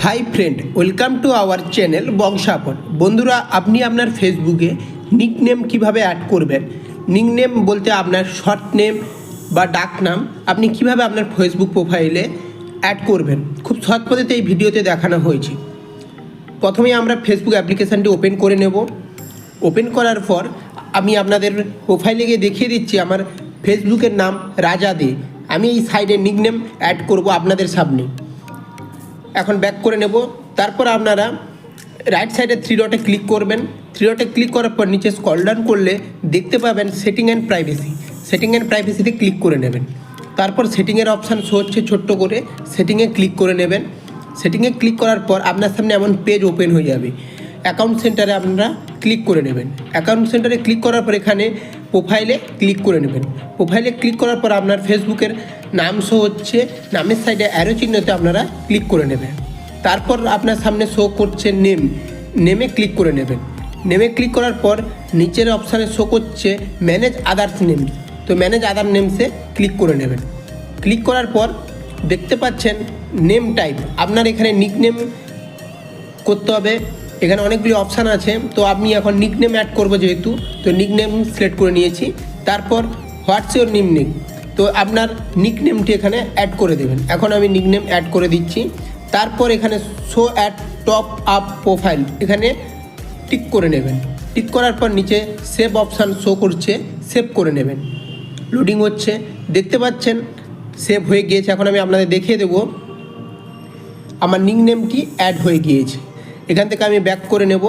High friend, welcome to our channel বংশাপন। বন্ধুরা, আপনি আপনার ফেসবুকে নিকনেম কিভাবে অ্যাড করবেন। নিকনেম বলতে আপনার শর্ট নেম বা ডাক নাম আপনি কিভাবে আপনার ফেসবুক প্রোফাইলে অ্যাড করবেন, খুব সহজ পদ্ধতিতে এই ভিডিওতে দেখানো হয়েছে। প্রথমেই আমরা ফেসবুক অ্যাপ্লিকেশানটি ওপেন করে নেব। ওপেন করার পর আমি আপনাদের প্রোফাইলে গিয়ে দেখিয়ে দিচ্ছি আমার ফেসবুকের নাম রাজা দে। আমি এই সাইডে নিকনেম অ্যাড করব আপনাদের সামনে। এখন ব্যাক করে নেব। তারপর আপনারা রাইট সাইডে থ্রি ডটে ক্লিক করবেন। থ্রি ডটে ক্লিক করার পর নিচে স্ক্রল ডাউন করলে দেখতে পাবেন setting and privacy. Setting and প্রাইভেসিতে ক্লিক করে নেবেন। তারপর সেটিংয়ের অপশান শো হচ্ছে ছোট্ট করে, সেটিংয়ে ক্লিক করে নেবেন। সেটিংয়ে ক্লিক করার পর আপনার সামনে এমন পেজ ওপেন হয়ে যাবে। অ্যাকাউন্ট সেন্টারে আপনারা ক্লিক করে নেবেন। অ্যাকাউন্ট সেন্টারে ক্লিক করার পর এখানে প্রোফাইলে ক্লিক করে নেবেন। প্রোফাইলে ক্লিক করার পর আপনার ফেসবুকের নাম শো হচ্ছে, নামের সাইডে অ্যারো চিহ্নতে আপনারা ক্লিক করে নেবেন। তারপর আপনার সামনে শো করছে নেম, নেমে ক্লিক করে নেবেন। নেমে ক্লিক করার পর নিচের অপশানে শো করছে ম্যানেজ আদার্স নেম, তো ম্যানেজ আদার নেমসে ক্লিক করে নেবেন। ক্লিক করার পর দেখতে পাচ্ছেন নেম টাইপ, আপনার এখানে নিকনেম করতে হবে। এখানে অনেকগুলি অপশান আছে, তো আমি এখন নিকনেম অ্যাড করব যেহেতু, তো নিকনেম সিলেক্ট করে নিয়েছি। তারপর হোয়াটস ইওর নিকনেম, তো আপনার নিকনেমটি এখানে অ্যাড করে দেবেন। এখন আমি নিকনেম অ্যাড করে দিচ্ছি। তারপর এখানে show at top up profile, এখানে টিক করে নেবেন। টিক করার পর নিচে সেভ অপশান শো করছে, সেভ করে নেবেন। লোডিং হচ্ছে, দেখতে পাচ্ছেন সেভ হয়ে গিয়েছে। এখন আমি আপনাদের দেখিয়ে দেবো আমার নিকনেমটি অ্যাড হয়ে গিয়েছে। এখান থেকে আমি ব্যাক করে নেব।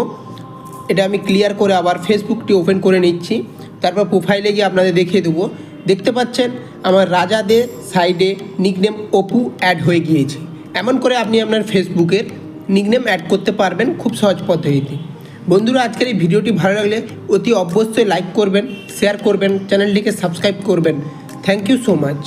এটা আমি ক্লিয়ার করে আবার ফেসবুকটি ওপেন করে নিচ্ছি। তারপর প্রোফাইলে গিয়ে আপনাদের দেখিয়ে দেবো। দেখতে পাচ্ছেন আমার রাজাদের সাইডে নিকনেম অপু অ্যাড হয়ে গিয়েছে। এমন করে আপনি আপনার ফেসবুকের নিকনেম অ্যাড করতে পারবেন খুব সহজ পদ্ধতিতে। বন্ধুরা, আজকের এই ভিডিওটি ভালো লাগলে অতি অবশ্যই লাইক করবেন, শেয়ার করবেন, চ্যানেলটিকে সাবস্ক্রাইব করবেন। Thank you so much.